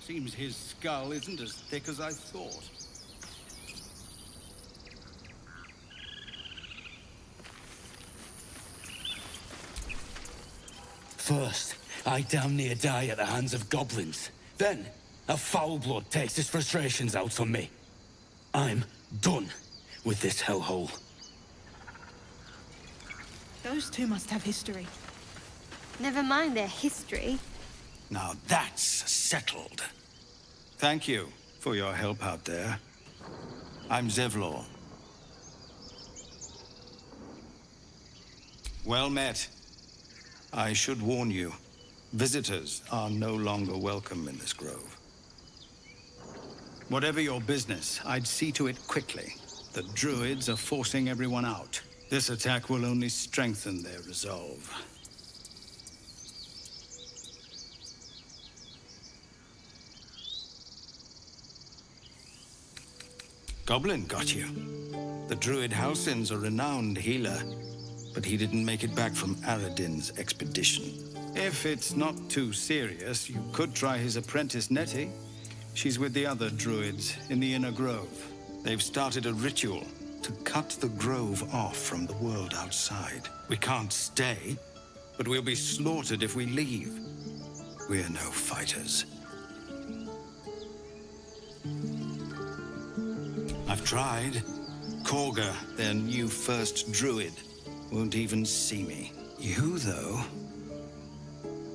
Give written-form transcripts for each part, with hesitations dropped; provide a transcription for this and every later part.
Seems his skull isn't as thick as I thought. First, I damn near die at the hands of goblins. Then, a foul blood takes his frustrations out on me. I'm done with this hellhole. Those two must have history. Never mind their history. Now that's settled. Thank you for your help out there. I'm Zevlor. Well met. I should warn you, visitors are no longer welcome in this grove. Whatever your business, I'd see to it quickly. The druids are forcing everyone out. This attack will only strengthen their resolve. Goblin got you. The druid Halsin's a renowned healer, but he didn't make it back from Aradin's expedition. If it's not too serious, you could try his apprentice Nettie. She's with the other druids in the inner grove. They've started a ritual to cut the grove off from the world outside. We can't stay, but we'll be slaughtered if we leave. We're no fighters. I've tried. Korga, their new first druid, won't even see me. You, though...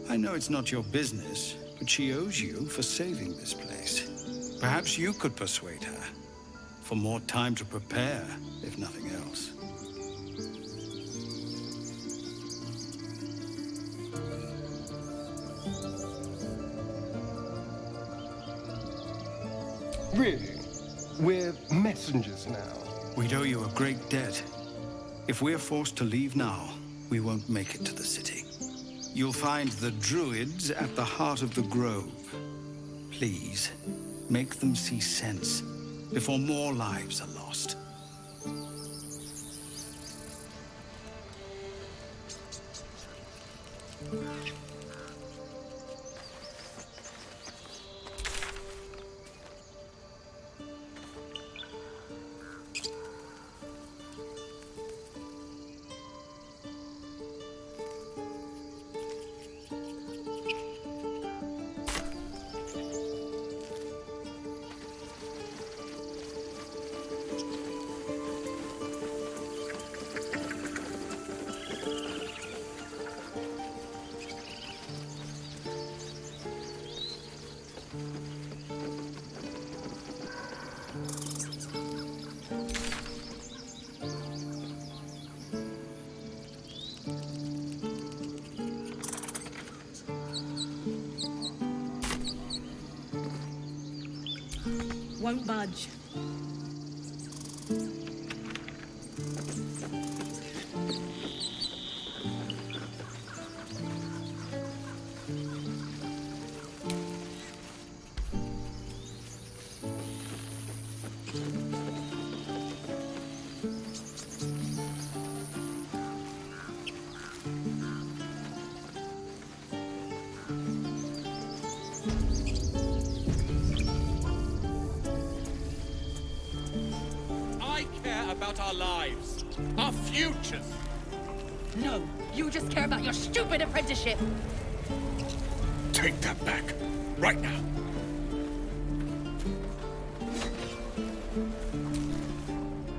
I know it's not your business, but she owes you for saving this place. Perhaps you could persuade her. For more time to prepare, if nothing else. Really? We're messengers now. We'd owe you a great debt. If we're forced to leave now, we won't make it to the city. You'll find the druids at the heart of the grove. Please, make them see sense before more lives are lost. Won't budge. About our lives, our futures. No, you just care about your stupid apprenticeship. Take that back, right now.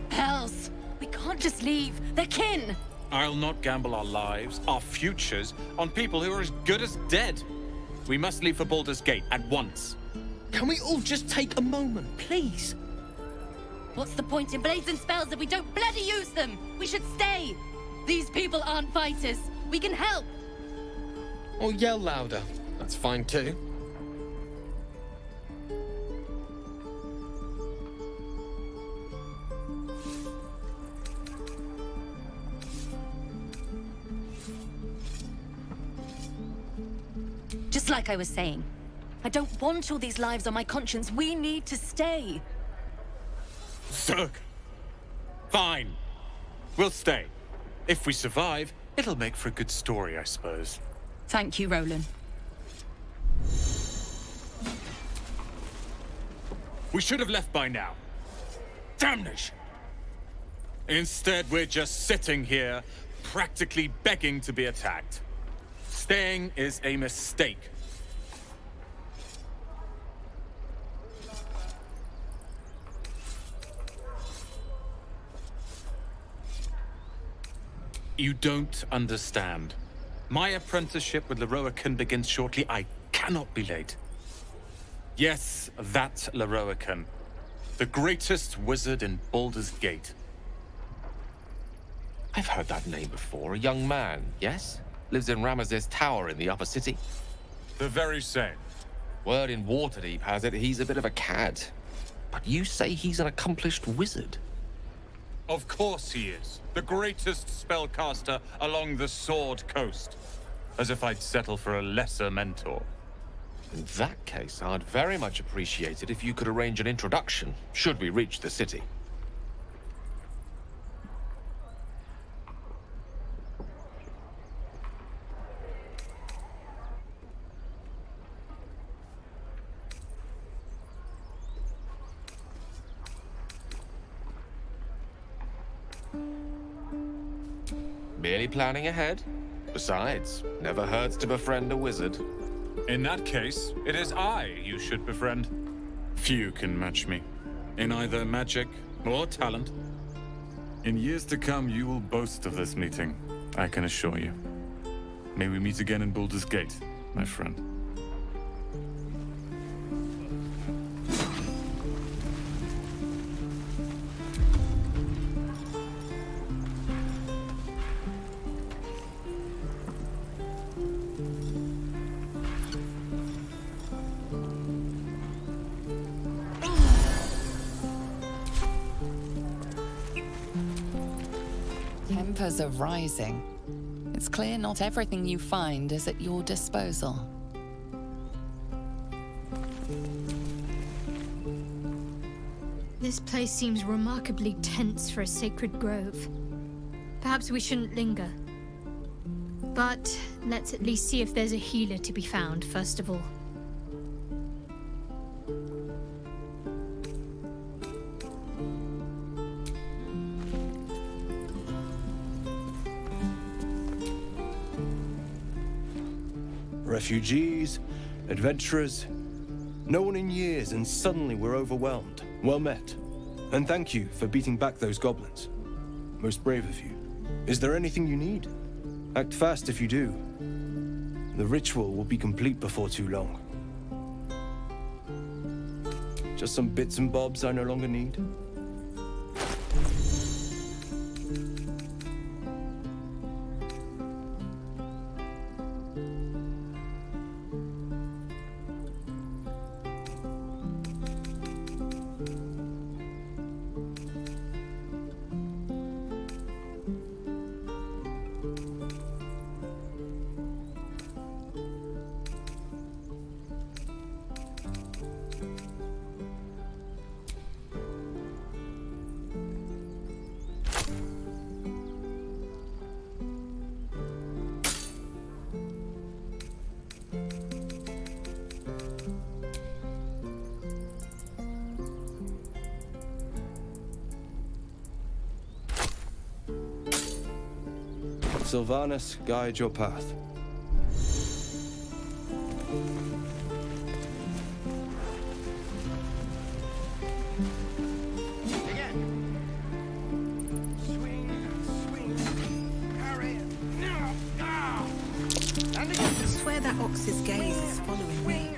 Hells, we can't just leave. They're kin. I'll not gamble our lives, our futures, on people who are as good as dead. We must leave for Baldur's Gate at once. Can we all just take a moment, please? What's the point in blades and spells if we don't bloody use them? We should stay. These people aren't fighters. We can help. Or yell louder. That's fine too. Just like I was saying, I don't want all these lives on my conscience. We need to stay. Zerg. Fine. We'll stay. If we survive, it'll make for a good story, I suppose. Thank you, Roland. We should have left by now. Damnation! Instead, we're just sitting here, practically begging to be attacked. Staying is a mistake. You don't understand. My apprenticeship with Leroican begins shortly. I cannot be late. Yes, that Leroican. The greatest wizard in Baldur's Gate. I've heard that name before. A young man, yes? Lives in Ramesses Tower in the upper city. The very same. Word in Waterdeep has it he's a bit of a cad. But you say he's an accomplished wizard. Of course he is. The greatest spellcaster along the Sword Coast. As if I'd settle for a lesser mentor. In that case, I'd very much appreciate it if you could arrange an introduction, should we reach the city. Merely planning ahead. Besides, never hurts to befriend a wizard. In that case, it is I you should befriend. Few can match me, in either magic or talent. In years to come, you will boast of this meeting, I can assure you. May we meet again in Baldur's Gate, my friend. Tempers are rising. It's clear not everything you find is at your disposal. This place seems remarkably tense for a sacred grove. Perhaps we shouldn't linger. But let's at least see if there's a healer to be found, first of all. Refugees, adventurers, no one in years, and suddenly we're overwhelmed. Well met. And thank you for beating back those goblins. Most brave of you. Is there anything you need? Act fast if you do. The ritual will be complete before too long. Just some bits and bobs I no longer need. Sylvanas, guide your path. I swear that ox's gaze is following me.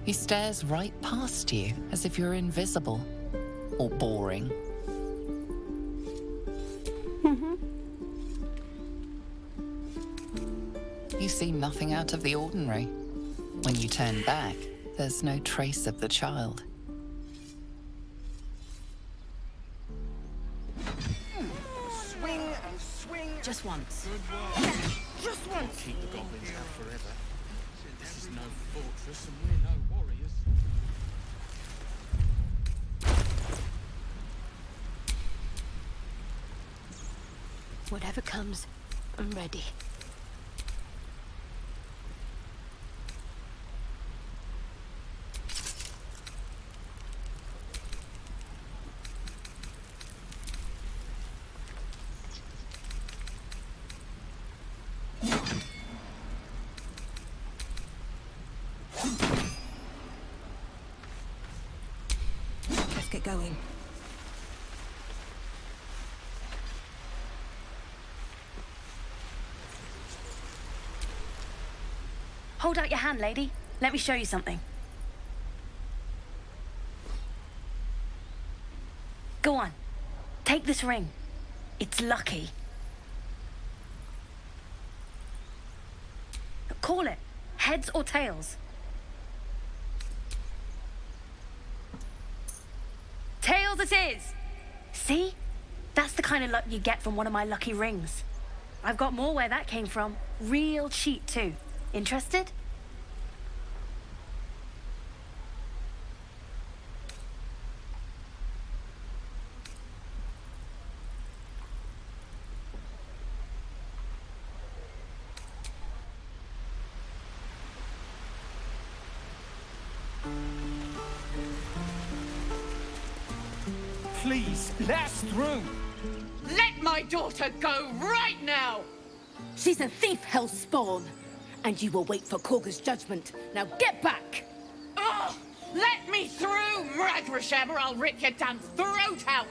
He stares right past you, as if you're invisible. Or boring. You seem nothing out of the ordinary. When you turn back, there's no trace of the child. Swing and swing. Just once. Just once. Keep the goblins out forever. This is no fortress and we're no warriors. Whatever comes, I'm ready. Let's get going. Hold out your hand, lady. Let me show you something. Go on. Take this ring. It's lucky. Call it. Heads or tails? Tails it is! See? That's the kind of luck you get from one of my lucky rings. I've got more where that came from. Real cheap, too. Interested? Please, let us through! Let my daughter go right now! She's a thief, hellspawn. And you will wait for Korga's judgment. Now get back! Oh, let me through, Mragrasham, or I'll rip your damn throat out!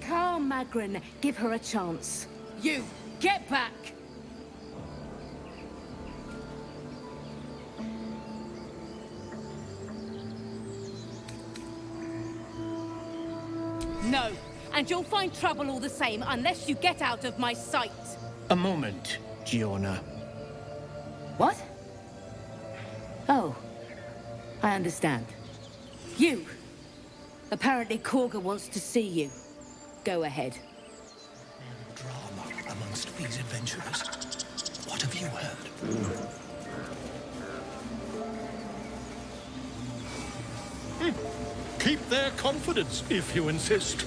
Carl Magrin, give her a chance. You, get back! No, and you'll find trouble all the same unless you get out of my sight. A moment, Giona. What? Oh, I understand. You! Apparently Korga wants to see you. Go ahead. Drama amongst these adventurers. What have you heard? Keep their confidence, if you insist.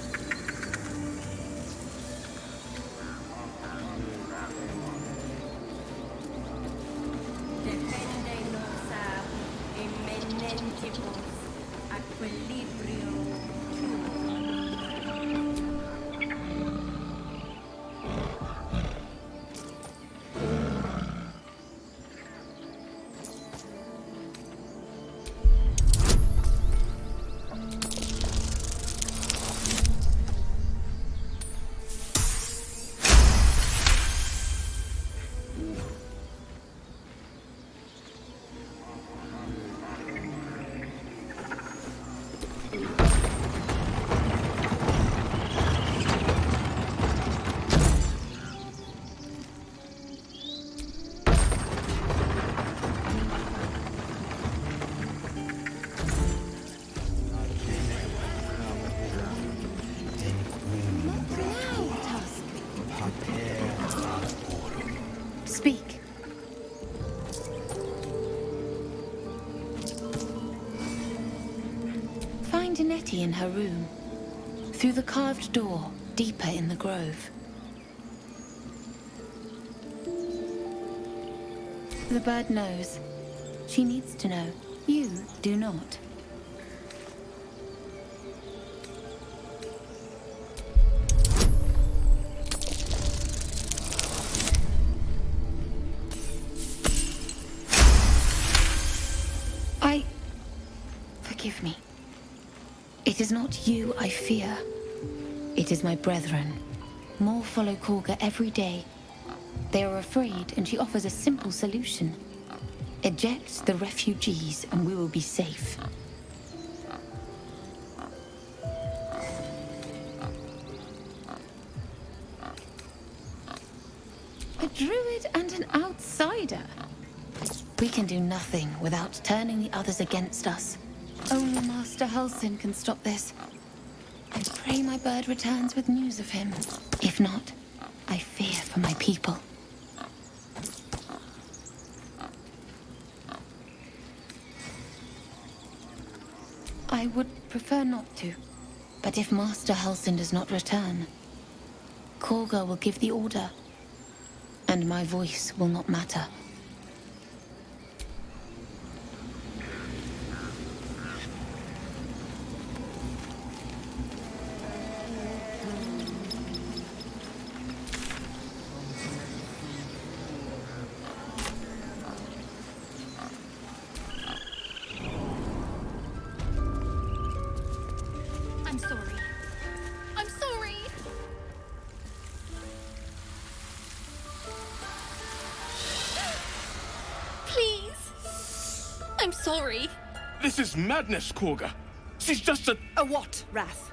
Speak. Find Nettie in her room. Through the carved door, deeper in the grove. The bird knows. She needs to know. You do not. Forgive me. It is not you I fear. It is my brethren. More follow Korga every day. They are afraid, and she offers a simple solution. Eject the refugees, and we will be safe. A druid and an outsider. We can do nothing without turning the others against us. Only Master Halsin can stop this. I pray my bird returns with news of him. If not, I fear for my people. I would prefer not to. But if Master Halsin does not return, Korga will give the order. And my voice will not matter. I'm sorry. I'm sorry! Please! I'm sorry. This is madness, Korga. She's just a... A what, Wrath?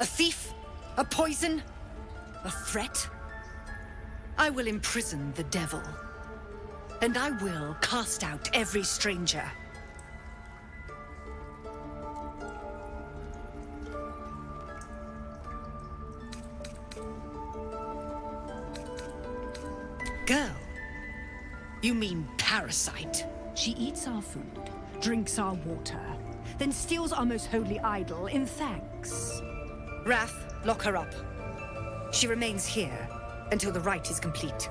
A thief? A poison? A threat? I will imprison the devil. And I will cast out every stranger. Girl? You mean parasite? She eats our food, drinks our water, then steals our most holy idol in thanks. Wrath, lock her up. She remains here until the rite is complete.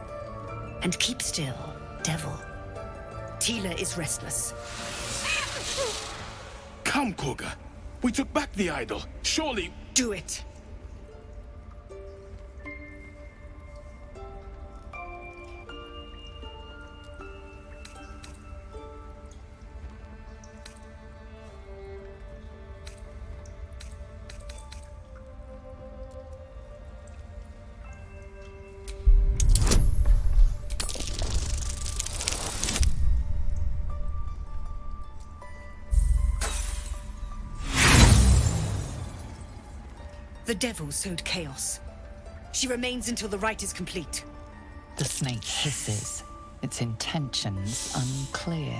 And keep still, devil. Tila is restless. Come, Korga. We took back the idol. Surely... Do it. The devil sowed chaos. She remains until the rite is complete. The snake hisses, its intentions unclear.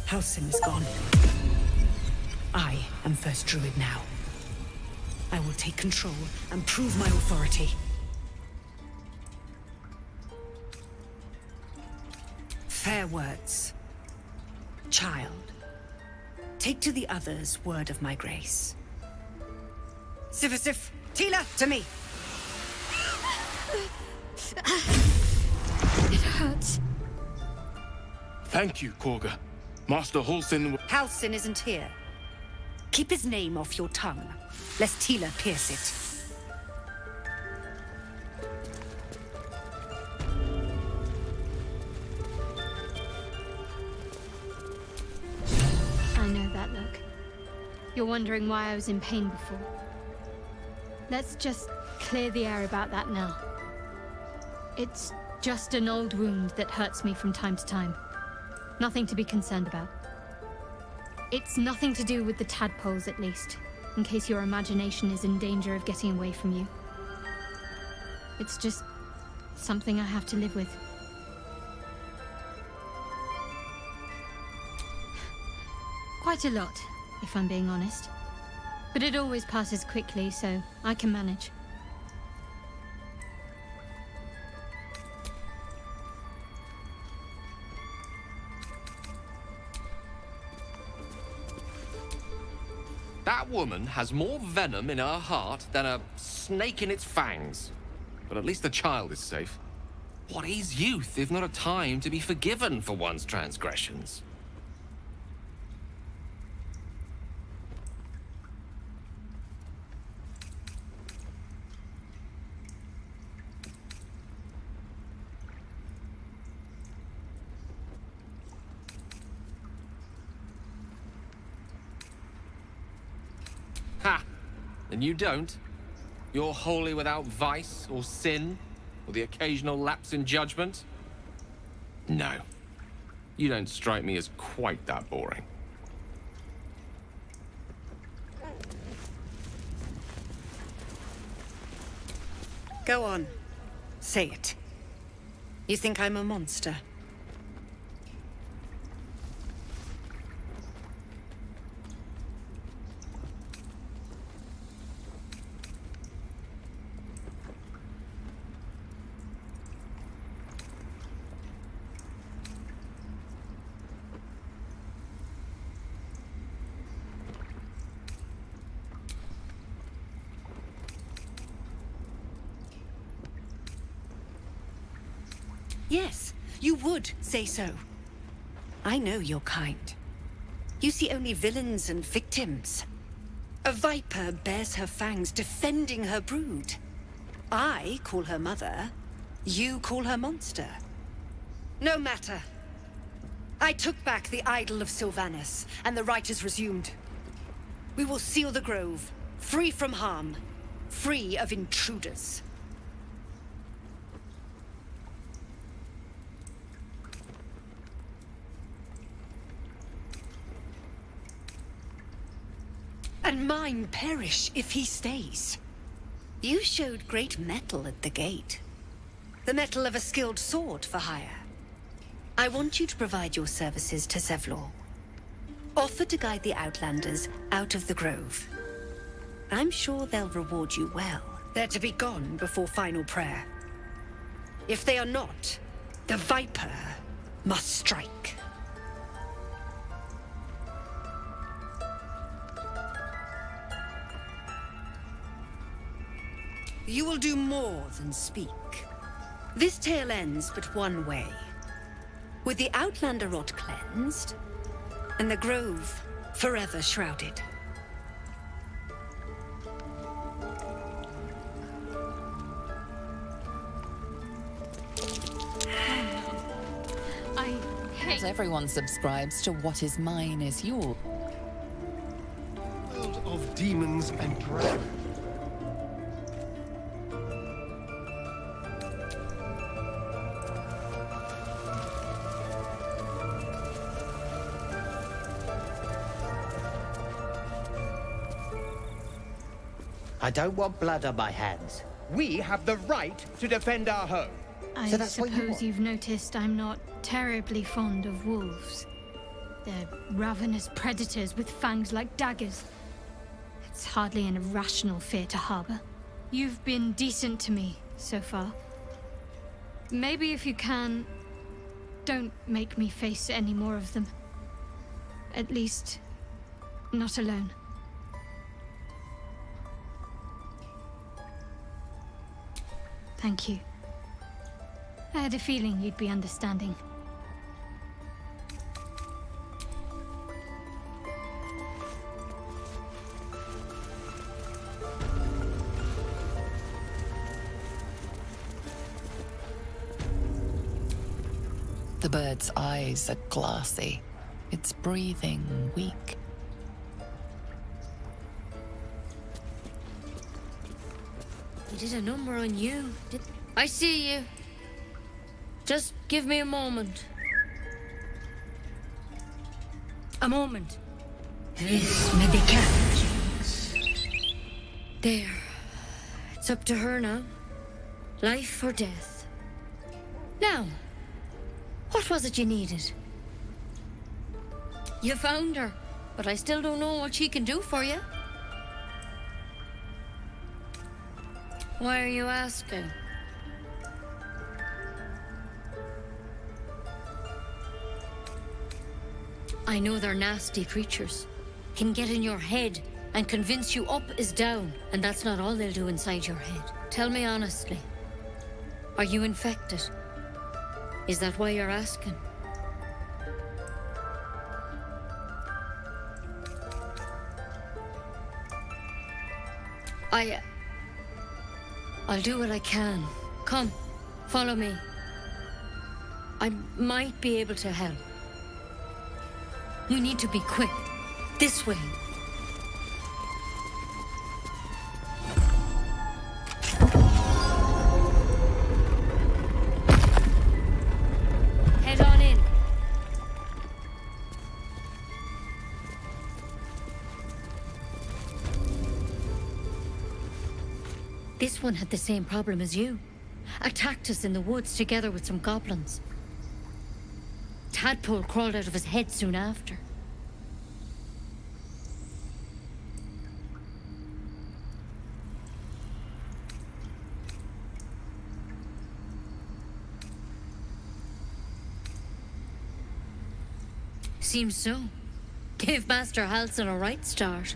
Halsin is gone. I am first druid now. I will take control and prove my authority. Fair words. Child, take to the others word of my grace. Sifisif, Tila, to me! It hurts. Thank you, Korga. Master Halsin... Halsin isn't here. Keep his name off your tongue, lest Tila pierce it. I know that look. You're wondering why I was in pain before. Let's just clear the air about that now. It's just an old wound that hurts me from time to time. Nothing to be concerned about. It's nothing to do with the tadpoles, at least, in case your imagination is in danger of getting away from you. It's just something I have to live with. Quite a lot, if I'm being honest. But it always passes quickly, so I can manage. That woman has more venom in her heart than a snake in its fangs. But at least the child is safe. What is youth if not a time to be forgiven for one's transgressions? Ha! And you don't? You're wholly without vice or sin, or the occasional lapse in judgment? No. You don't strike me as quite that boring. Go on. Say it. You think I'm a monster? Yes, you would say so. I know your kind. You see only villains and victims. A viper bears her fangs defending her brood. I call her mother. You call her monster. No matter. I took back the idol of Sylvanus, and the rite is resumed. We will seal the grove, free from harm, free of intruders. And mine perish if he stays. You showed great mettle at the gate. The mettle of a skilled sword for hire. I want you to provide your services to Zevlor. Offer to guide the Outlanders out of the grove. I'm sure they'll reward you well. They're to be gone before final prayer. If they are not, the Viper must strike. You will do more than speak. This tale ends but one way. With the Outlander rot cleansed, and the grove forever shrouded. Not everyone subscribes to what is mine is yours. World of demons and dragons. I don't want blood on my hands. We have the right to defend our home. I suppose you've noticed I'm not terribly fond of wolves. They're ravenous predators with fangs like daggers. It's hardly an irrational fear to harbor. You've been decent to me so far. Maybe if you can, don't make me face any more of them. At least, not alone. Thank you. I had a feeling you'd be understanding. The bird's eyes are glassy. Its breathing weak. He did a number on you. I see you. Just give me a moment. A moment. This medication. There. It's up to her now. Life or death. Now, what was it you needed? You found her, but I still don't know what she can do for you. Why are you asking? I know they're nasty creatures. Can get in your head and convince you up is down, and that's not all they'll do inside your head. Tell me honestly, are you infected? Is that why you're asking? I'll do what I can. Come, follow me. I might be able to help. We need to be quick. This way. This one had the same problem as you. Attacked us in the woods together with some goblins. Tadpole crawled out of his head soon after. Seems so. Gave Master Halsin a right start.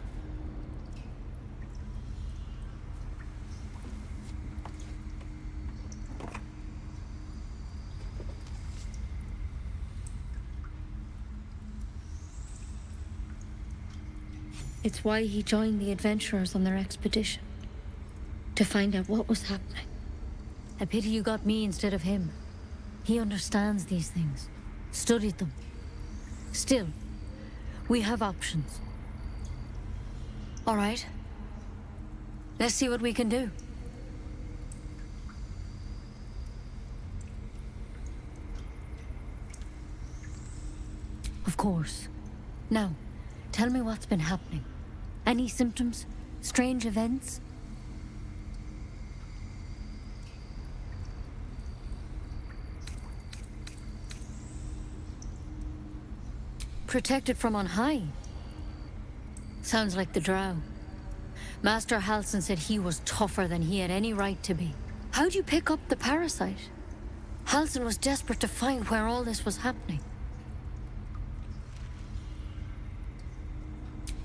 It's why he joined the adventurers on their expedition. To find out what was happening. A pity you got me instead of him. He understands these things. Studied them. Still, we have options. All right. Let's see what we can do. Of course. Now, tell me what's been happening. Any symptoms? Strange events? Protected from on high? Sounds like the drow. Master Halsin said he was tougher than he had any right to be. How'd you pick up the parasite? Halsin was desperate to find where all this was happening.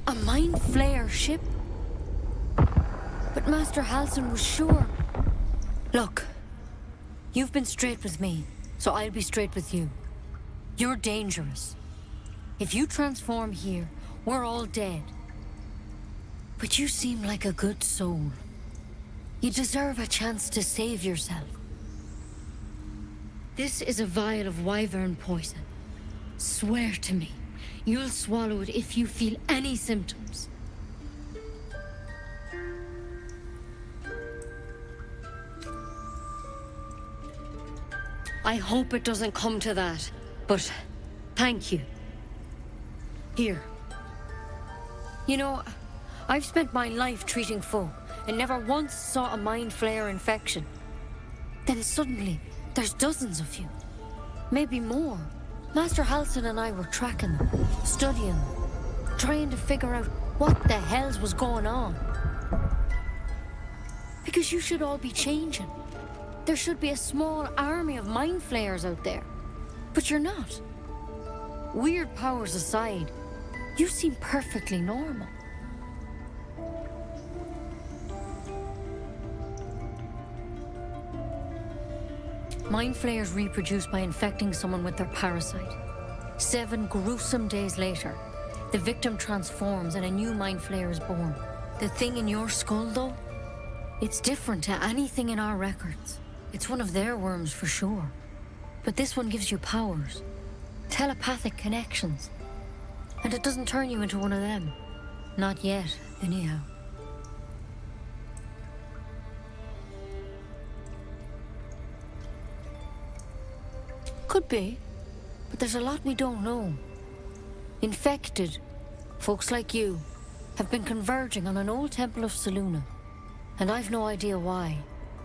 A mind flayer ship? But Master Halsin was sure. Look, you've been straight with me, so I'll be straight with you. You're dangerous. If you transform here, we're all dead. But you seem like a good soul. You deserve a chance to save yourself. This is a vial of wyvern poison. Swear to me, you'll swallow it if you feel any symptoms. I hope it doesn't come to that, but thank you. Here. You know, I've spent my life treating folk and never once saw a mind flayer infection. Then suddenly, there's dozens of you. Maybe more. Master Halsin and I were tracking them, studying them, trying to figure out what the hells was going on. Because you should all be changing. There should be a small army of mind flayers out there. But you're not. Weird powers aside, you seem perfectly normal. Mind flayers reproduce by infecting someone with their parasite. 7 gruesome days later, the victim transforms and a new mind flayer is born. The thing in your skull, though, it's different to anything in our records. It's one of their worms for sure. But this one gives you powers. Telepathic connections. And it doesn't turn you into one of them. Not yet, anyhow. Could be, but there's a lot we don't know. Infected, folks like you, have been converging on an old temple of Selûne. And I've no idea why.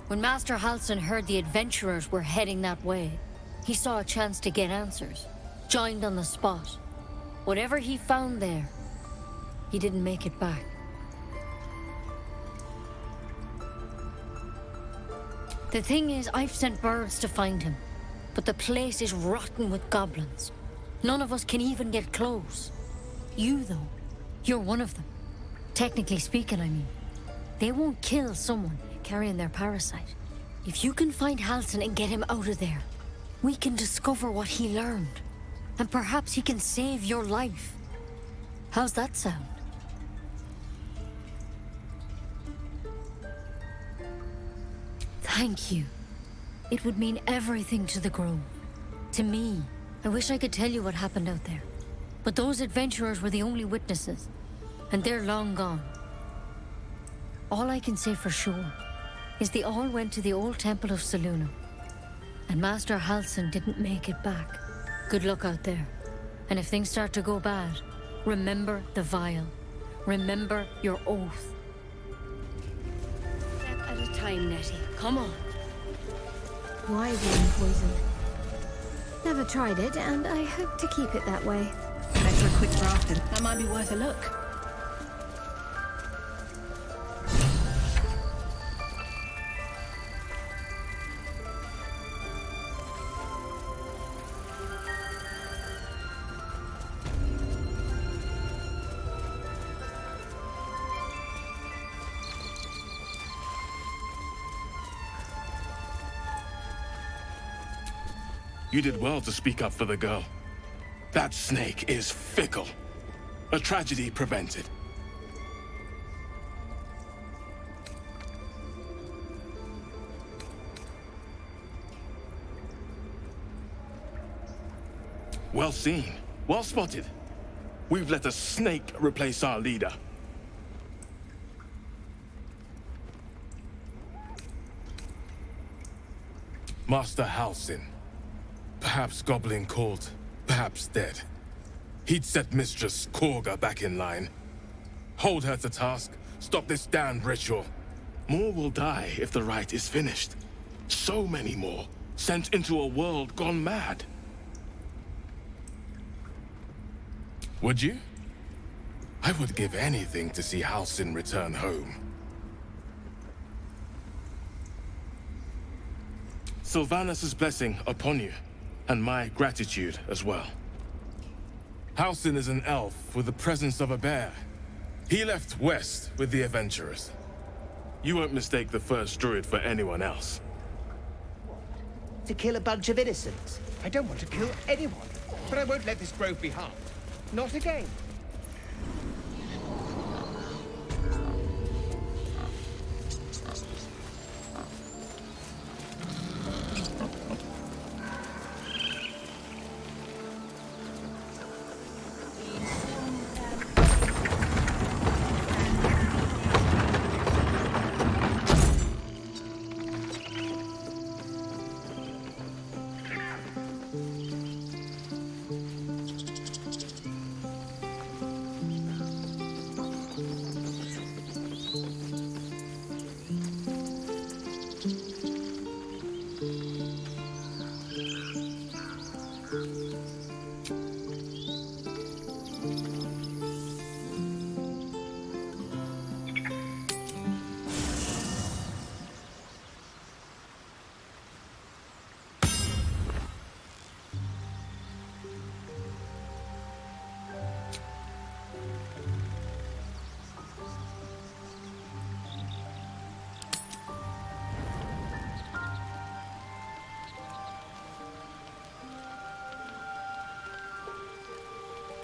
When Master Halsin heard the adventurers were heading that way, he saw a chance to get answers. Joined on the spot. Whatever he found there, he didn't make it back. The thing is, I've sent birds to find him, but the place is rotten with goblins. None of us can even get close. You, though, you're one of them. Technically speaking, I mean. They won't kill someone carrying their parasite. If you can find Halsin and get him out of there, we can discover what he learned. And perhaps he can save your life. How's that sound? Thank you. It would mean everything to the Grove. To me. I wish I could tell you what happened out there. But those adventurers were the only witnesses. And they're long gone. All I can say for sure is they all went to the old temple of Selûne. And Master Halsin didn't make it back. Good luck out there. And if things start to go bad, remember the vial. Remember your oath. Step at a time. time, Nettie. Come on. Why being poisoned? Never tried it, and I hope to keep it that way. Better a quick draft, and that might be worth a look. You did well to speak up for the girl. That snake is fickle. A tragedy prevented. Well seen. Well spotted. We've let a snake replace our leader. Master Halsin. Perhaps goblin caught, perhaps dead. He'd set Mistress Korga back in line. Hold her to task, stop this damned ritual. More will die if the rite is finished. So many more, sent into a world gone mad. Would you? I would give anything to see Halsin return home. Sylvanus' blessing upon you. And my gratitude as well. Halsin is an elf with the presence of a bear. He left west with the adventurers. You won't mistake the first druid for anyone else. To kill a bunch of innocents? I don't want to kill anyone, but I won't let this grove be harmed. Not again.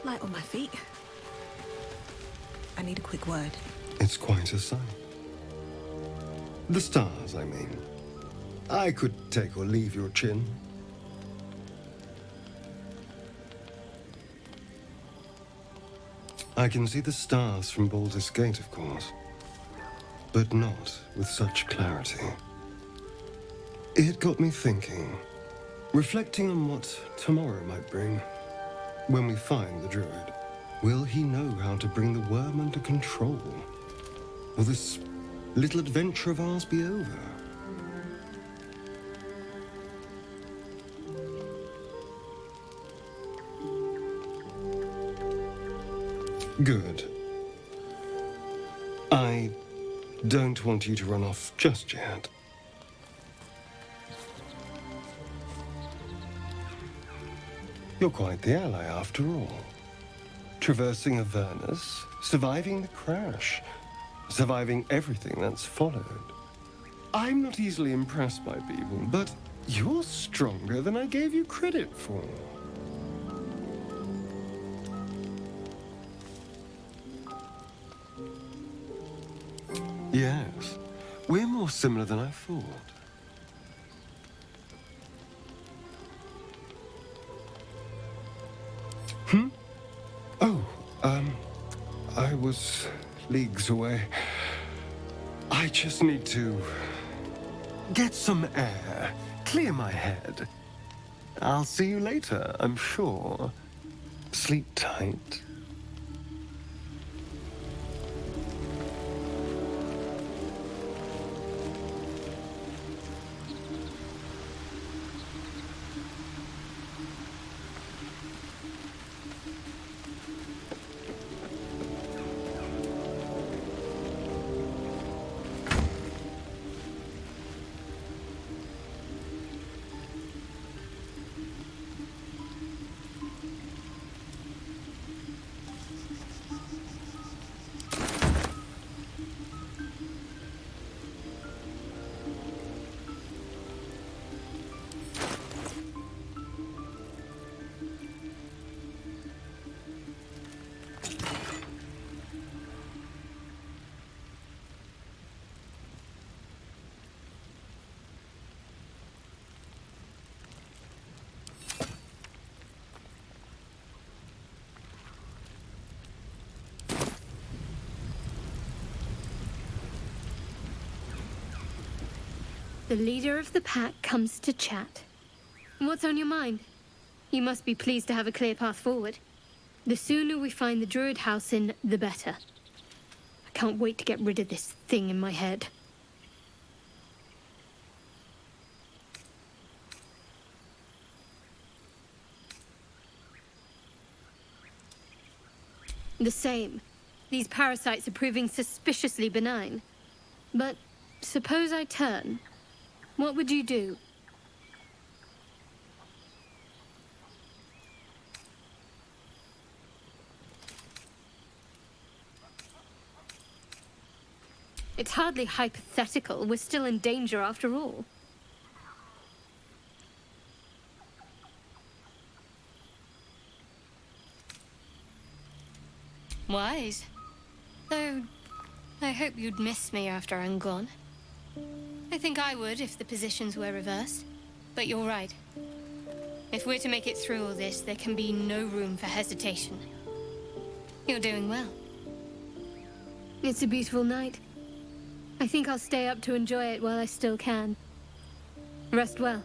Light on my feet. I need a quick word. It's quite a sight. The stars, I mean. I could take or leave your chin. I can see the stars from Baldur's Gate, of course. But not with such clarity. It got me thinking, reflecting on what tomorrow might bring. When we find the druid, will he know how to bring the worm under control? Will this little adventure of ours be over? Good. I don't want you to run off just yet. You're quite the ally, after all. Traversing Avernus, surviving the crash, surviving everything that's followed. I'm not easily impressed by people, but you're stronger than I gave you credit for. Yes, we're more similar than I thought. I was leagues away. I just need to get some air, clear my head. I'll see you later, I'm sure. Sleep tight. The leader of the pack comes to chat. What's on your mind? You must be pleased to have a clear path forward. The sooner we find the Druid house in, the better. I can't wait to get rid of this thing in my head. The same. These parasites are proving suspiciously benign. But suppose I turn. What would you do? It's hardly hypothetical. We're still in danger after all. Wise. Though, I hope you'd miss me after I'm gone. I think I would if the positions were reversed. But you're right. If we're to make it through all this, there can be no room for hesitation. You're doing well. It's a beautiful night. I think I'll stay up to enjoy it while I still can. Rest well.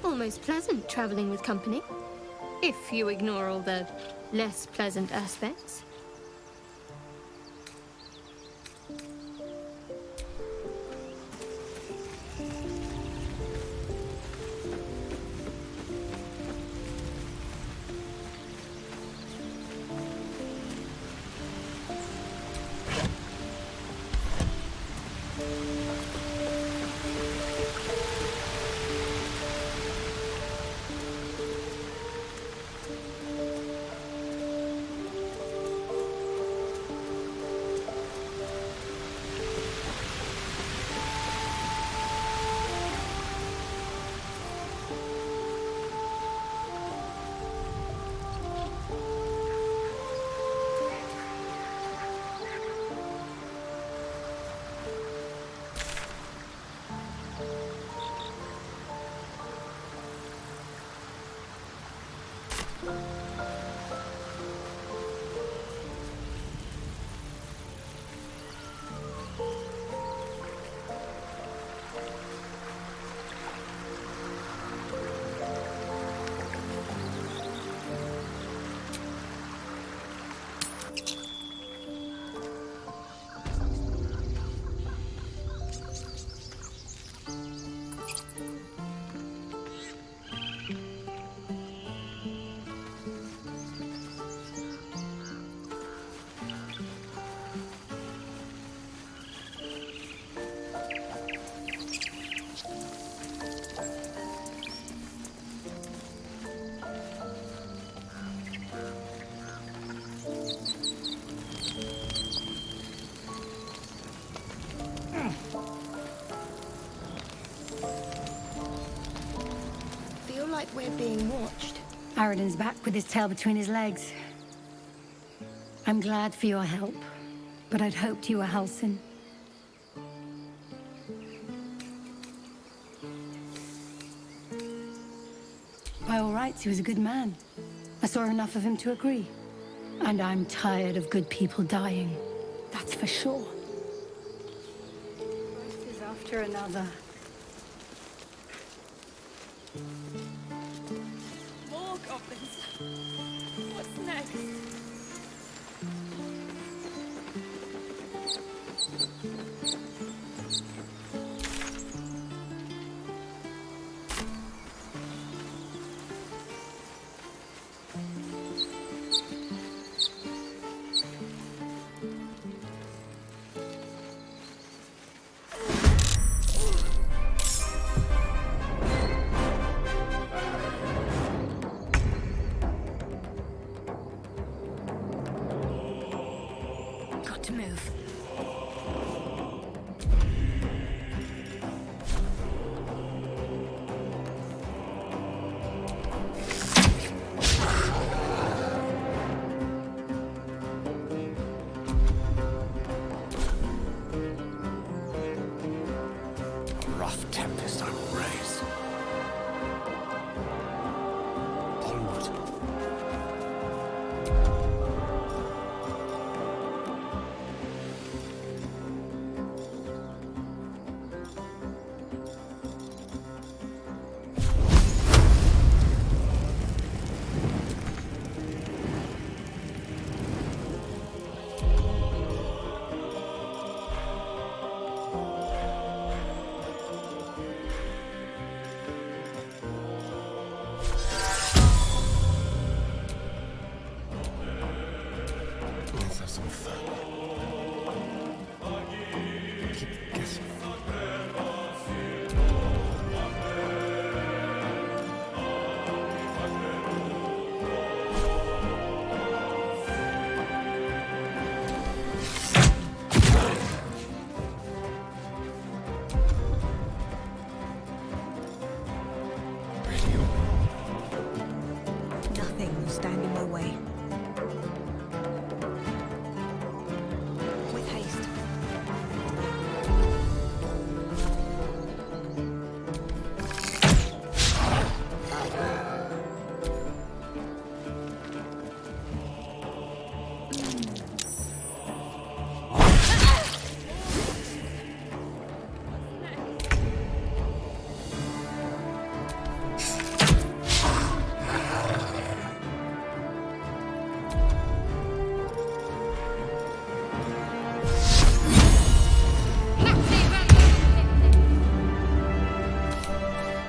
Almost pleasant traveling with company. If you ignore all the less pleasant aspects. Like we're being watched. Aradin's back with his tail between his legs. I'm glad for your help, but I'd hoped you were Halsin. By all rights, he was a good man. I saw enough of him to agree. And I'm tired of good people dying. That's for sure. One is after another. More goblins. What's next? Got to move. A rough tempest I will raise. Onward. Let's have some fun. Keep guessing. Nothing will stand in my way. With haste.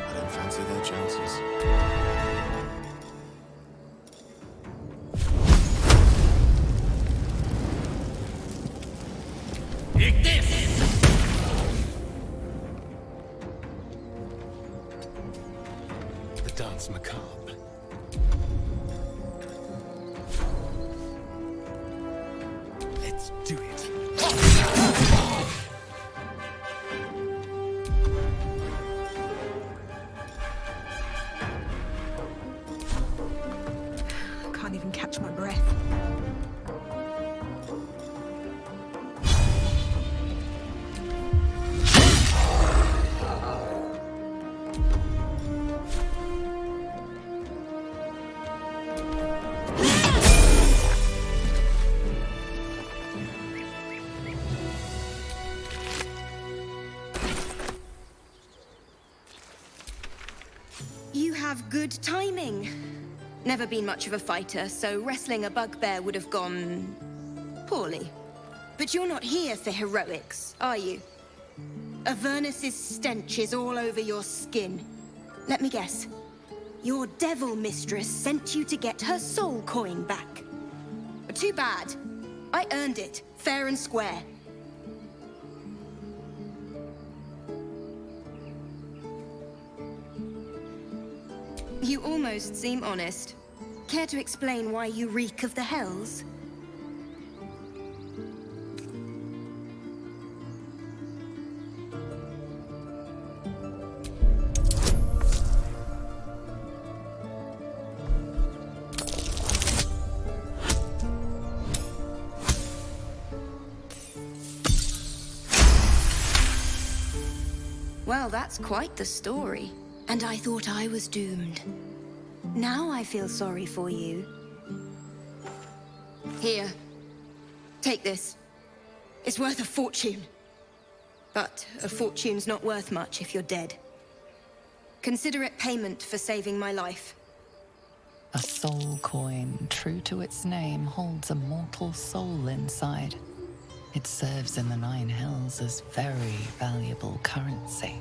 I don't fancy their chances. Take this! The dance macabre. Let's do it. I can't even catch my breath. You have good timing. Never been much of a fighter, so wrestling a bugbear would have gone poorly. But you're not here for heroics, are you? Avernus's stench is all over your skin. Let me guess. Your devil mistress sent you to get her soul coin back. But too bad. I earned it, fair and square. You almost seem honest. Care to explain why you reek of the hells? Well, that's quite the story. And I thought I was doomed. Now I feel sorry for you. Here. Take this. It's worth a fortune. But a fortune's not worth much if you're dead. Consider it payment for saving my life. A soul coin, true to its name, holds a mortal soul inside. It serves in the Nine Hells as very valuable currency.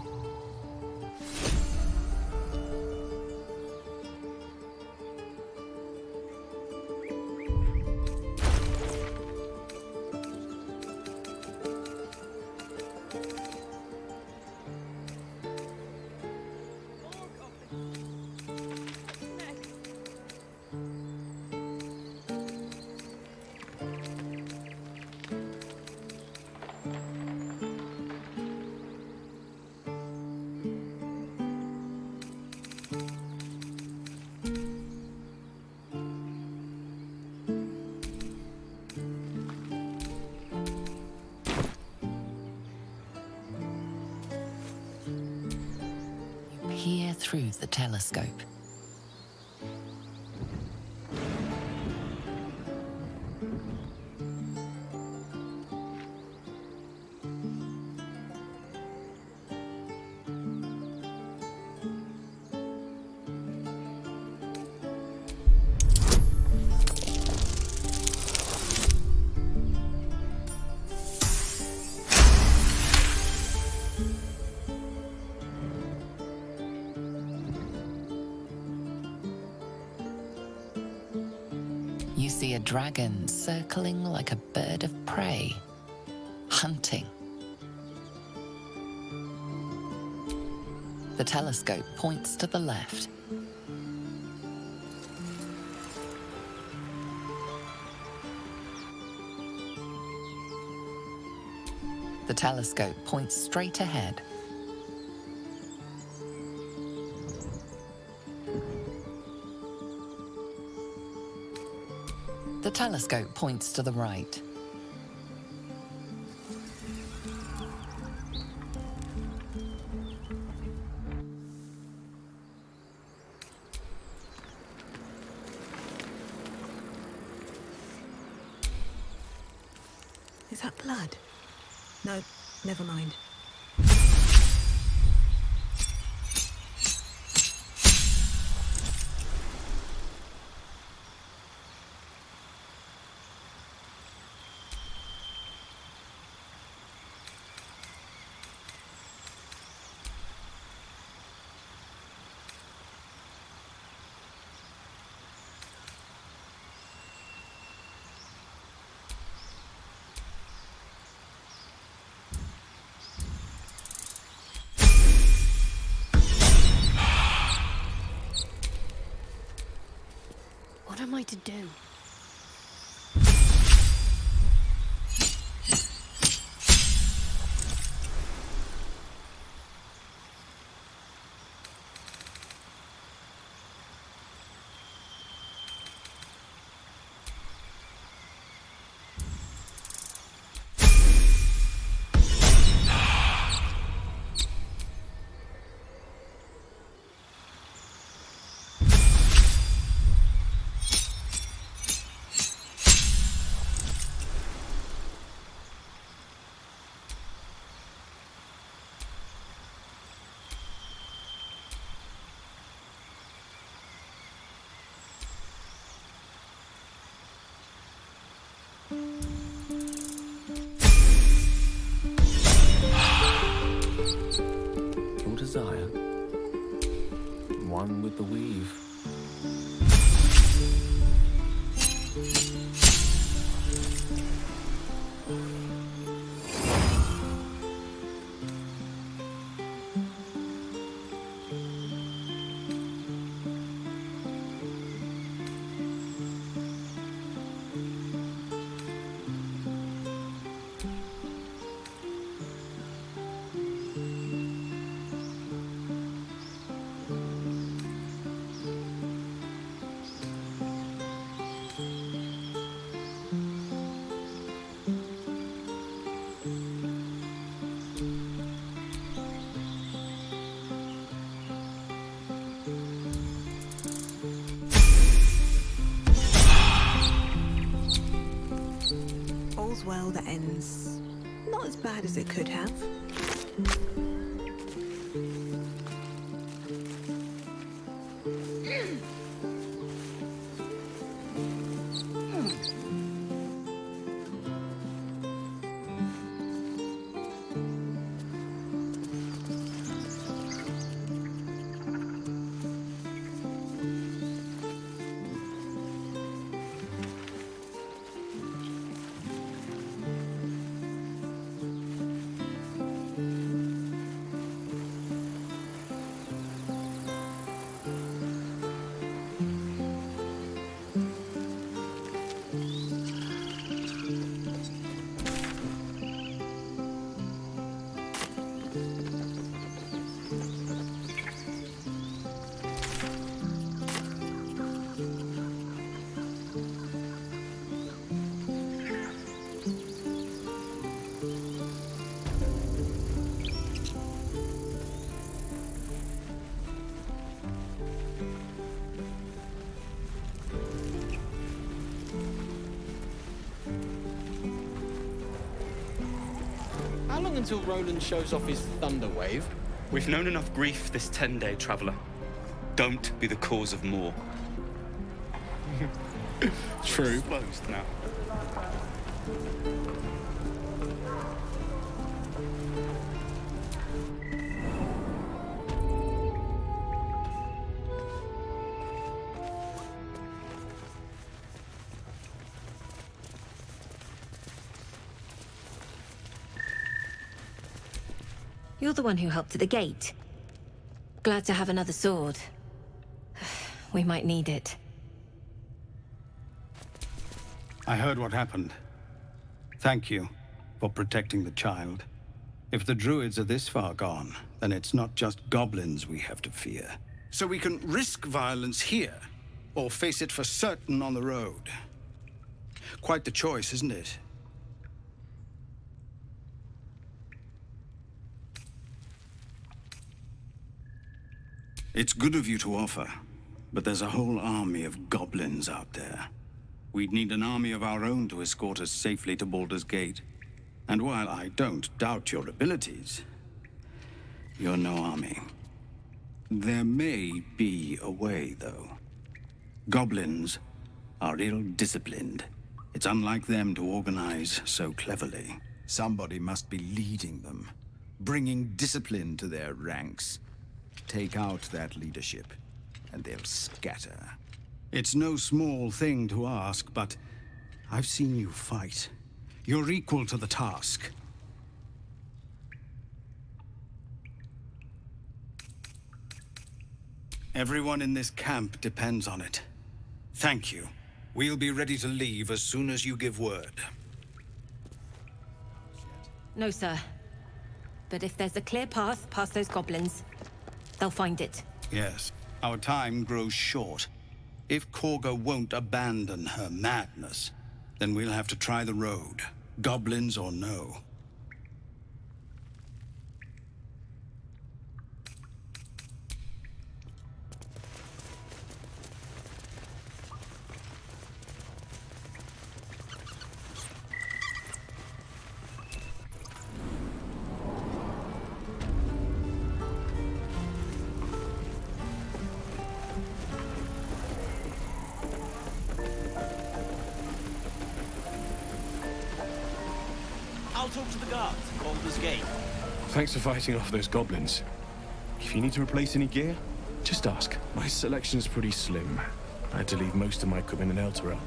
Peer through the telescope. You see a dragon circling like a bird of prey, hunting. The telescope points to the left. The telescope points straight ahead. The telescope points to the right. Is that blood? No, never mind. What am I to do? Your desire. One with the weave. all's well that ends not as bad as it could have. How long until Roland shows off his thunder wave? We've known enough grief this 10-day traveler. Don't be the cause of more. True. It's closed now. You're the one who helped at the gate. Glad to have another sword. We might need it. I heard what happened. Thank you for protecting the child. If the druids are this far gone, then it's not just goblins we have to fear. So we can risk violence here, or face it for certain on the road. Quite the choice, isn't it? It's good of you to offer, but there's a whole army of goblins out there. We'd need an army of our own to escort us safely to Baldur's Gate. And while I don't doubt your abilities, you're no army. There may be a way, though. Goblins are ill-disciplined. It's unlike them to organize so cleverly. Somebody must be leading them, bringing discipline to their ranks. Take out that leadership, and they'll scatter. It's no small thing to ask, but I've seen you fight. You're equal to the task. Everyone in this camp depends on it. Thank you. We'll be ready to leave as soon as you give word. No, sir. But if there's a clear path past those goblins, they'll find it. Yes. Our time grows short. If Korga won't abandon her madness, then we'll have to try the road. Goblins or no. I'll talk to the guards at Baldur's Gate. Thanks for fighting off those goblins. If you need to replace any gear, just ask. My selection's pretty slim. I had to leave most of my equipment in Elturel.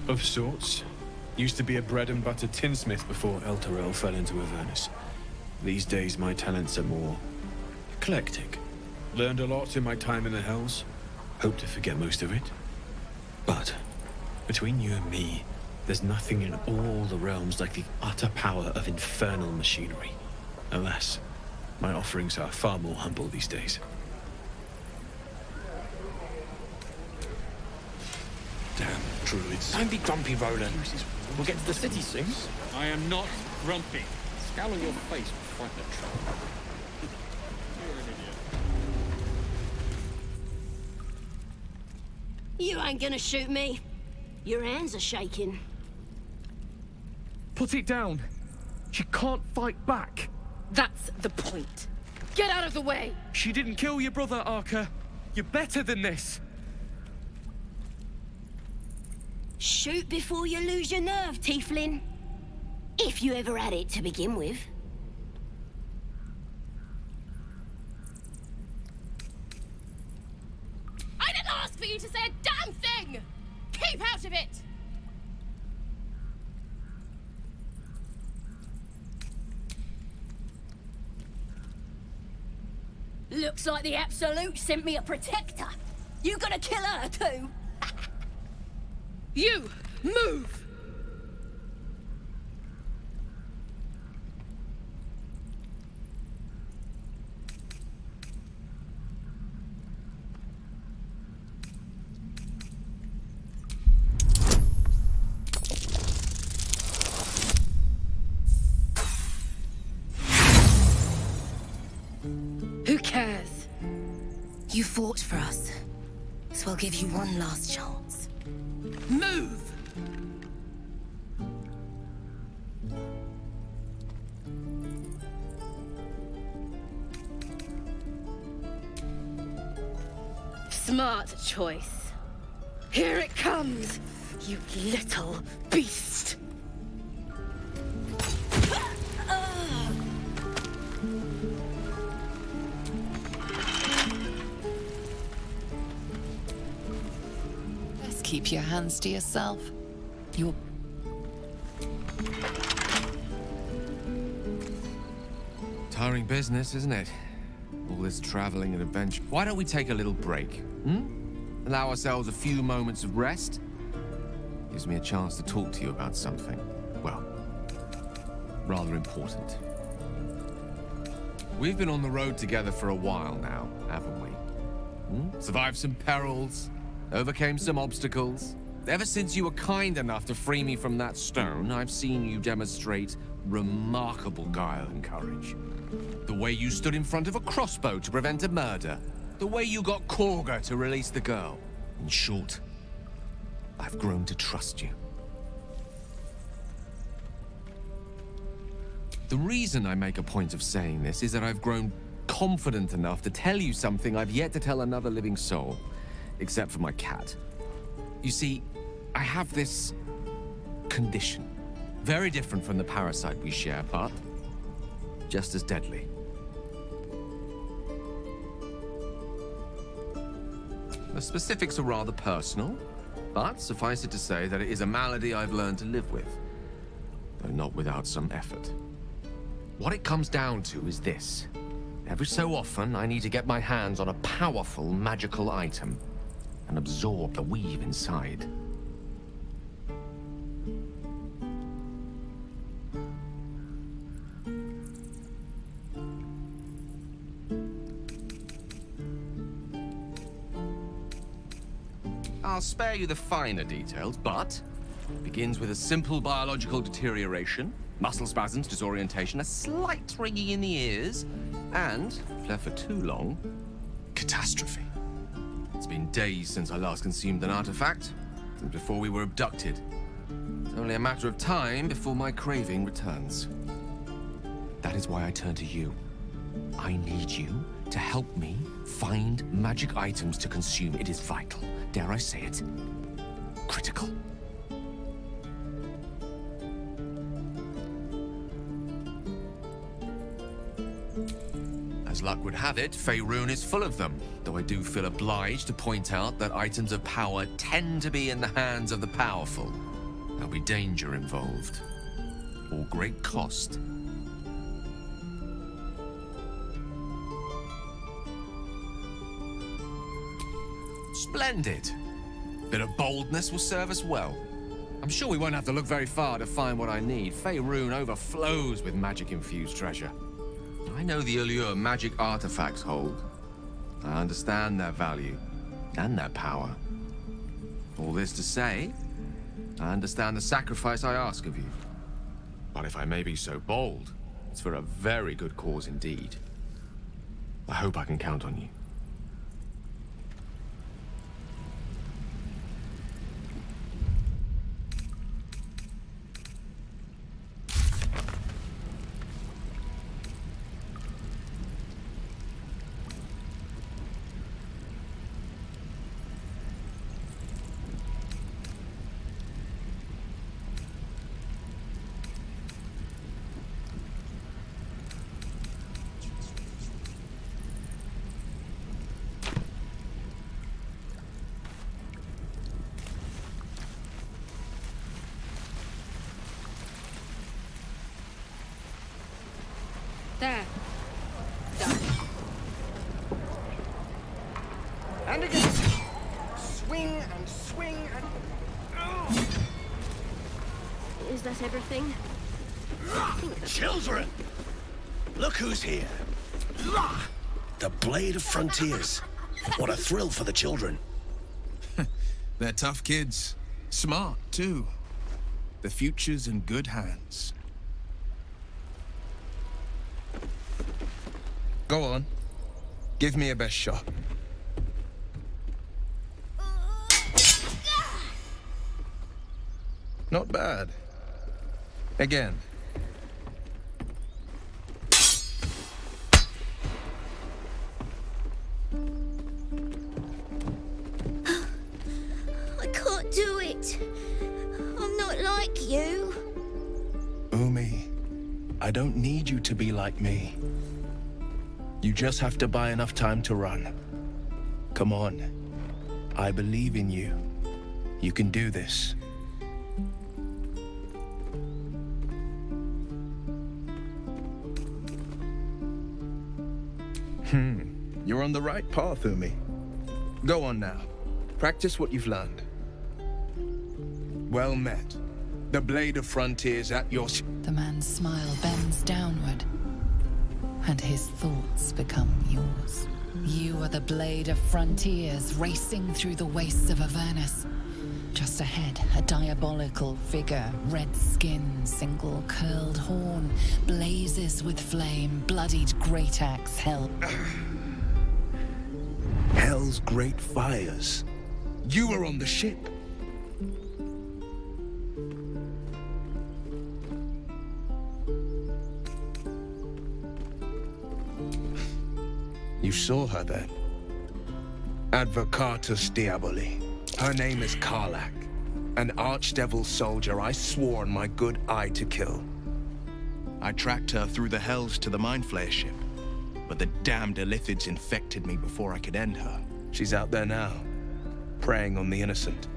Of sorts. Used to be a bread and butter tinsmith before El Toril fell into Avernus. These days my talents are more eclectic. Learned a lot in my time in the Hells. Hope to forget most of it. But between you and me, there's nothing in all the realms like the utter power of infernal machinery. Alas, my offerings are far more humble these days. Damn druids. Don't be grumpy, Roland. We'll get to the city soon. I am not grumpy. Scowl on your face will frighten a troll. You're an idiot. You ain't gonna shoot me. Your hands are shaking. Put it down. She can't fight back. That's the point. Get out of the way! She didn't kill your brother, Arca. You're better than this. Shoot before you lose your nerve, Tiefling. If you ever had it to begin with. I didn't ask for you to say a damn thing! Keep out of it! Looks like the Absolute sent me a protector. You gonna kill her too? You, move! Who cares? You fought for us, so I'll give you one last chance. Move! Smart choice. Here it comes, you little beast! Best keep your hands to yourself. You're... Tiring business, isn't it? All this traveling and adventure. Why don't we take a little break? Allow ourselves a few moments of rest? Gives me a chance to talk to you about something, well, rather important. We've been on the road together for a while now, haven't we? Survived some perils, overcame some obstacles. Ever since you were kind enough to free me from that stone, I've seen you demonstrate remarkable guile and courage. The way you stood in front of a crossbow to prevent a murder. The way you got Korga to release the girl. In short, I've grown to trust you. The reason I make a point of saying this is that I've grown confident enough to tell you something I've yet to tell another living soul, except for my cat. You see, I have this condition. Very different from the parasite we share, but just as deadly. The specifics are rather personal, but suffice it to say that it is a malady I've learned to live with, though not without some effort. What it comes down to is this. Every so often, I need to get my hands on a powerful magical item and absorb the weave inside. I'll spare you the finer details, but it begins with a simple biological deterioration, muscle spasms, disorientation, a slight ringing in the ears, and, if left for too long, catastrophe. It's been days since I last consumed an artifact, since before we were abducted. It's only a matter of time before my craving returns. That is why I turn to you. I need you to help me find magic items to consume. It is vital. Dare I say it? Critical. As luck would have it, Faerun is full of them, though I do feel obliged to point out that items of power tend to be in the hands of the powerful, There'll be danger involved, or great cost. Splendid. Bit of boldness will serve us well. I'm sure we won't have to look very far to find what I need. Faerun overflows with magic-infused treasure. I know the allure magic artifacts hold. I understand their value and their power. All this to say, I understand the sacrifice I ask of you. But if I may be so bold, it's for a very good cause indeed. I hope I can count on you. There. And again. Swing and swing and... Is that everything? Children! Look who's here. The Blade of Frontiers. What a thrill for the children. They're tough kids. Smart, too. The future's in good hands. Go on. Give me a best shot. Not bad. Again. I can't do it. I'm not like you. Umi, I don't need you to be like me. You just have to buy enough time to run. Come on. I believe in you. You can do this. You're on the right path, Umi. Go on now. Practice what you've learned. Well met. The Blade of Frontiers at your... The man's smile bends downward, and his thoughts become yours. You are the Blade of Frontiers racing through the wastes of Avernus. Just ahead, a diabolical figure, red skin, single curled horn, blazes with flame, bloodied great axe held. Hell's great fires. You were on the ship. You saw her then. Advocatus Diaboli. Her name is Karlach, an archdevil soldier I swore on my good eye to kill. I tracked her through the hells to the Mindflayer ship, but the damned Illithids infected me before I could end her. She's out there now, preying on the innocent.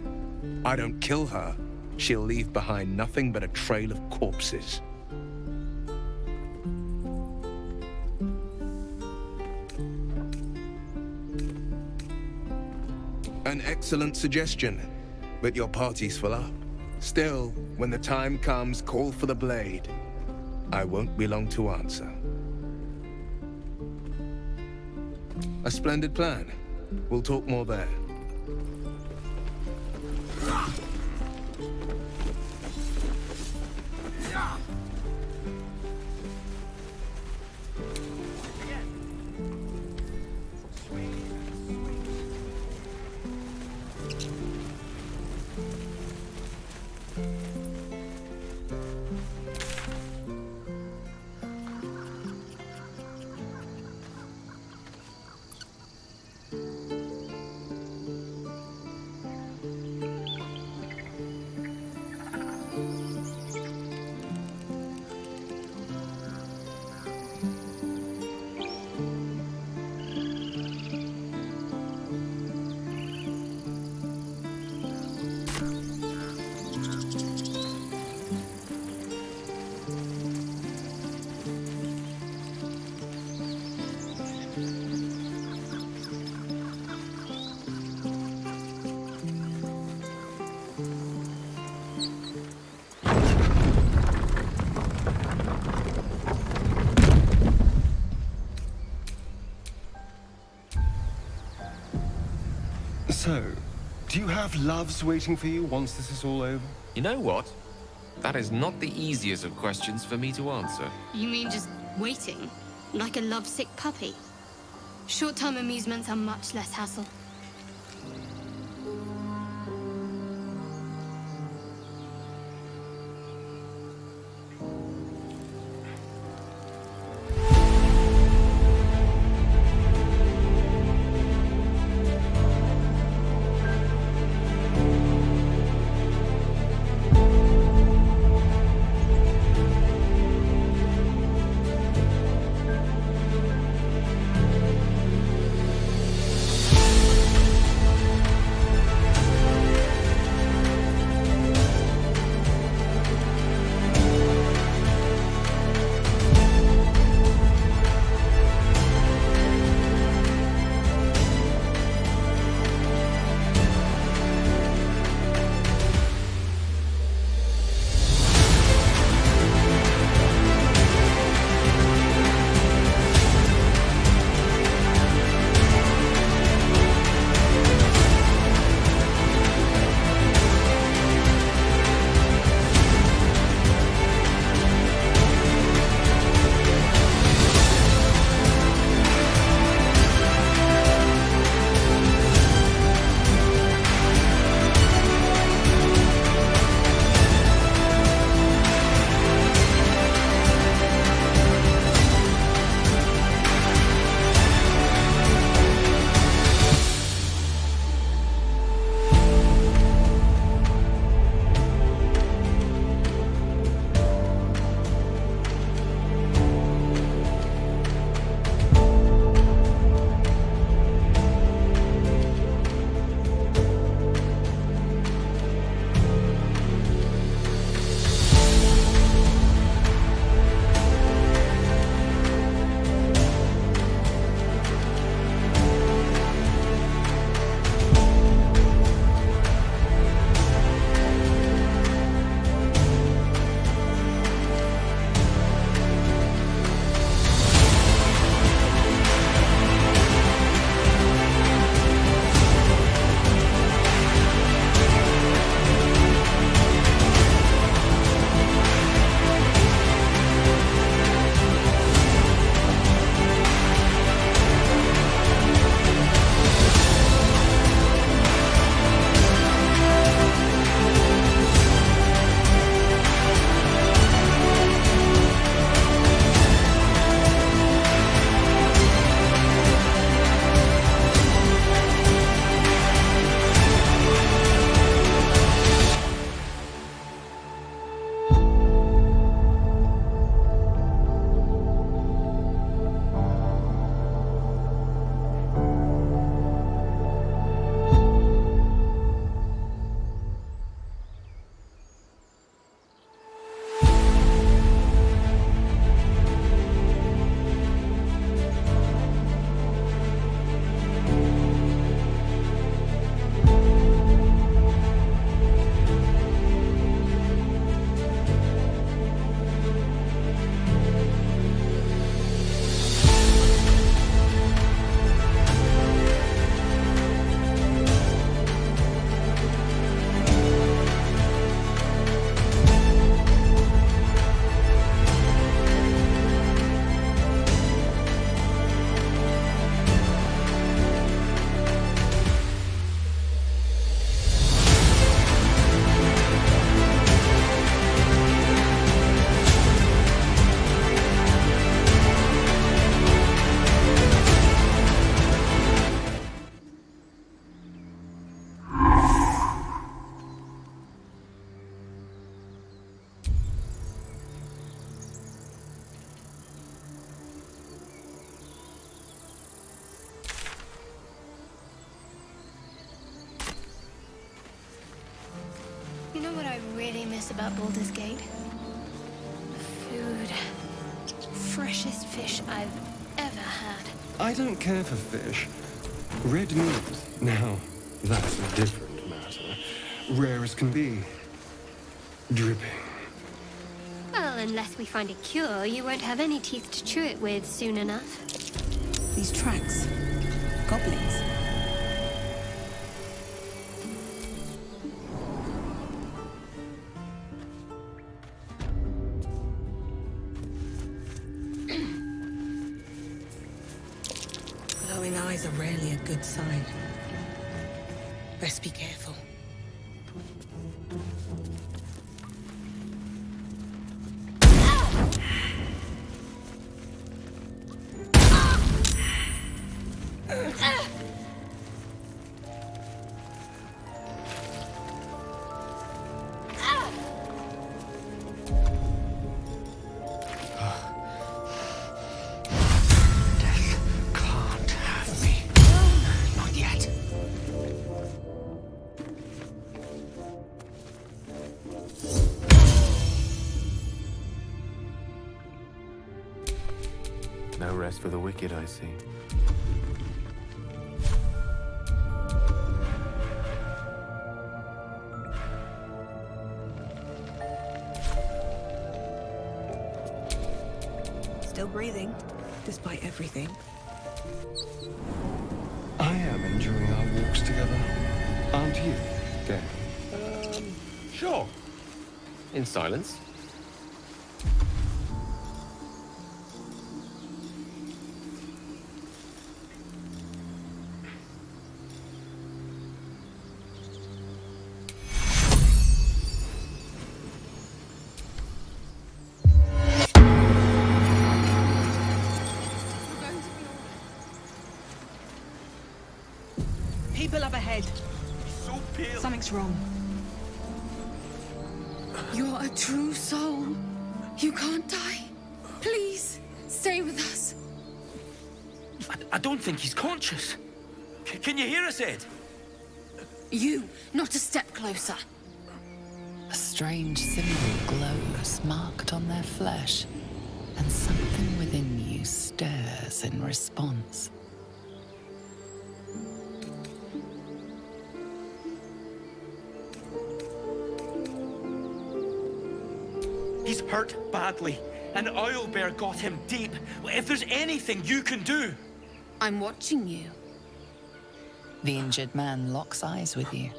I don't kill her, she'll leave behind nothing but a trail of corpses. An excellent suggestion, but your party's full up. Still, when the time comes, call for the blade. I won't be long to answer. A splendid plan. We'll talk more there. So, do you have loves waiting for you once this is all over? You know what? That is not the easiest of questions for me to answer. You mean just waiting? Like a lovesick puppy? Short-term amusements are much less hassle. know what I really miss about Baldur's Gate? Food. Freshest fish I've ever had. I don't care for fish. Red meat, now, that's a different matter. Rare as can be. Dripping. Well, unless we find a cure, you won't have any teeth to chew it with soon enough. These tracks. Goblins. Best be careful. Can't have me. Not yet. No rest for the wicked, I see. Still breathing, despite everything. I am enjoying our walks together. Aren't you, Dan? Sure. In silence. People up ahead. So pale. Something's wrong. You're a true soul. You can't die. Please, stay with us. I don't think he's conscious. Can you hear us, Ed? You, not a step closer. A strange symbol glows, marked on their flesh, and something within you stirs in response. He's hurt badly, and Owlbear got him deep. If there's anything you can do... I'm watching you. The injured man locks eyes with you.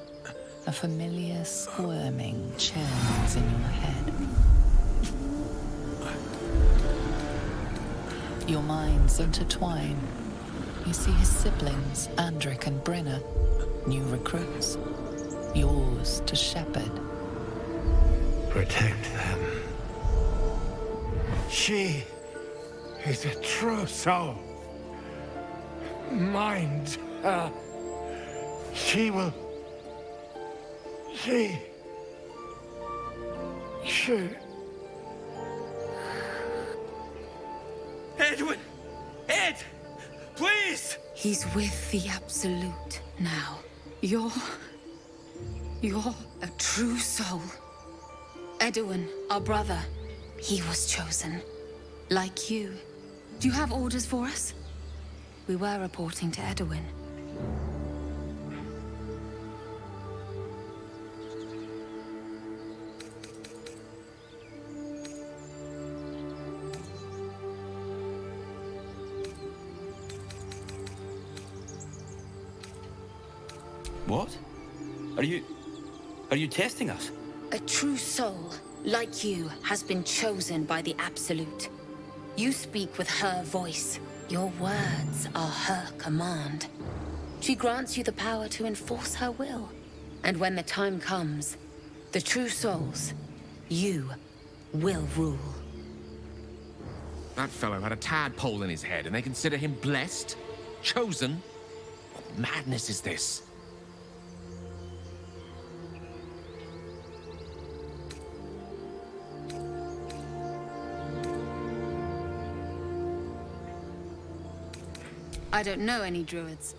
A familiar squirming churns in your head. Your minds intertwine. You see his siblings, Andric and Brenna, new recruits. Yours to shepherd. Protect them. She is a true soul. Mind her. She will... She... Edwin! Ed! Please! He's with the Absolute now. You're a true soul. Edwin, our brother, he was chosen. Like you. Do you have orders for us? We were reporting to Edwin. What? Are you testing us? A true soul, like you, has been chosen by the Absolute. You speak with her voice. Your words are her command. She grants you the power to enforce her will. And when the time comes, the true souls, you, will rule. That fellow had a tadpole in his head, and they consider him blessed? Chosen? What madness is this? I don't know any druids.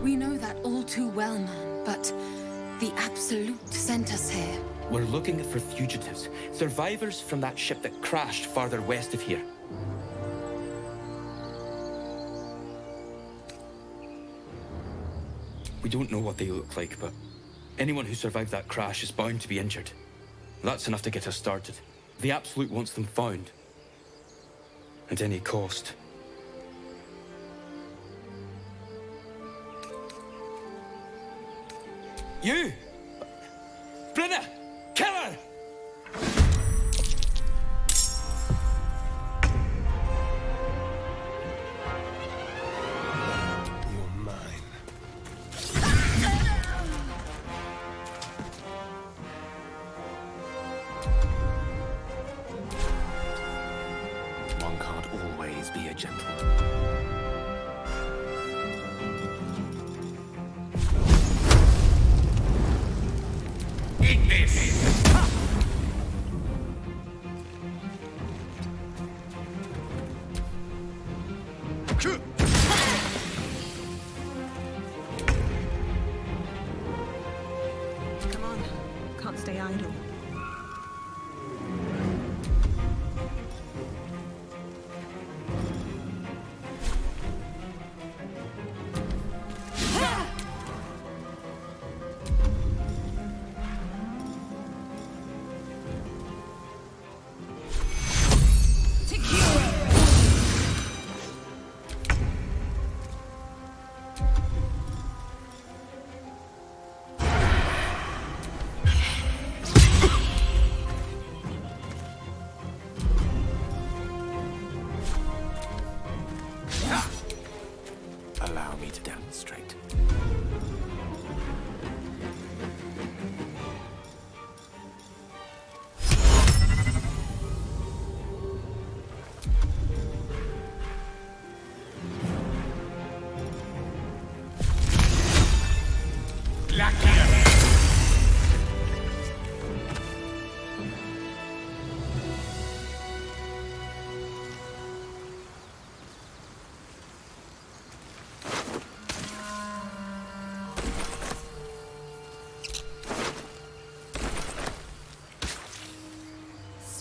We know that all too well, man, but the Absolute sent us here. We're looking for fugitives. Survivors from that ship that crashed farther west of here. We don't know what they look like, but anyone who survived that crash is bound to be injured. That's enough to get us started. The Absolute wants them found. At any cost. You! Brenna! Kill her! One can't always be a gentleman. Eat this! Come on. Can't stay idle. Allow me to demonstrate.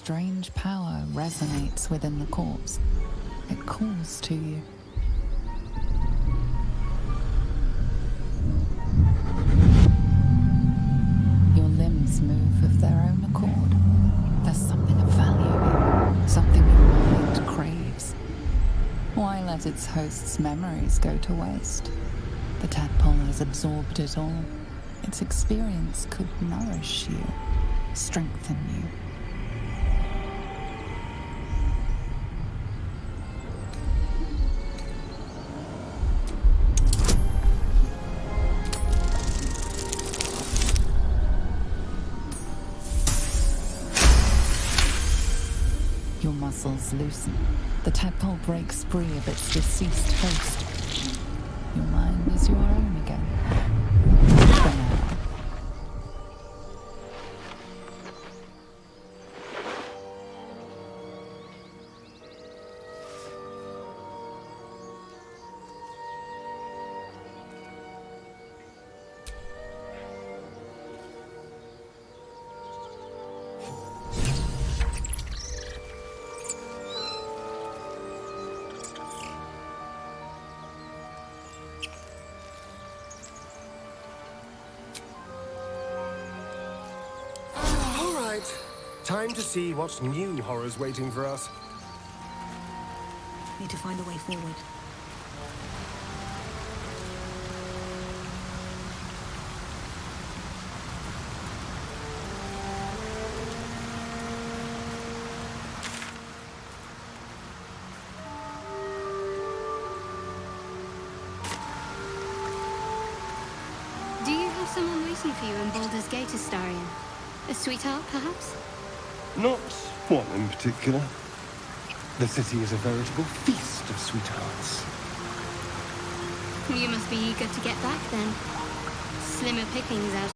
Strange power resonates within the corpse. It calls to you. Your limbs move of their own accord. There's something of value here, something your mind craves. Why let its host's memories go to waste? The tadpole has absorbed it all. Its experience could nourish you, strengthen you. Your muscles loosen. The tadpole breaks free of its deceased host. Your mind is your own again. For now. Time to see what new horror's waiting for us. Need to find a way forward. Do you have someone waiting for you in Baldur's Gate, Astarion? A sweetheart, perhaps? Not one in particular. The city is a veritable feast of sweethearts. You must be eager to get back, then. Slimmer pickings out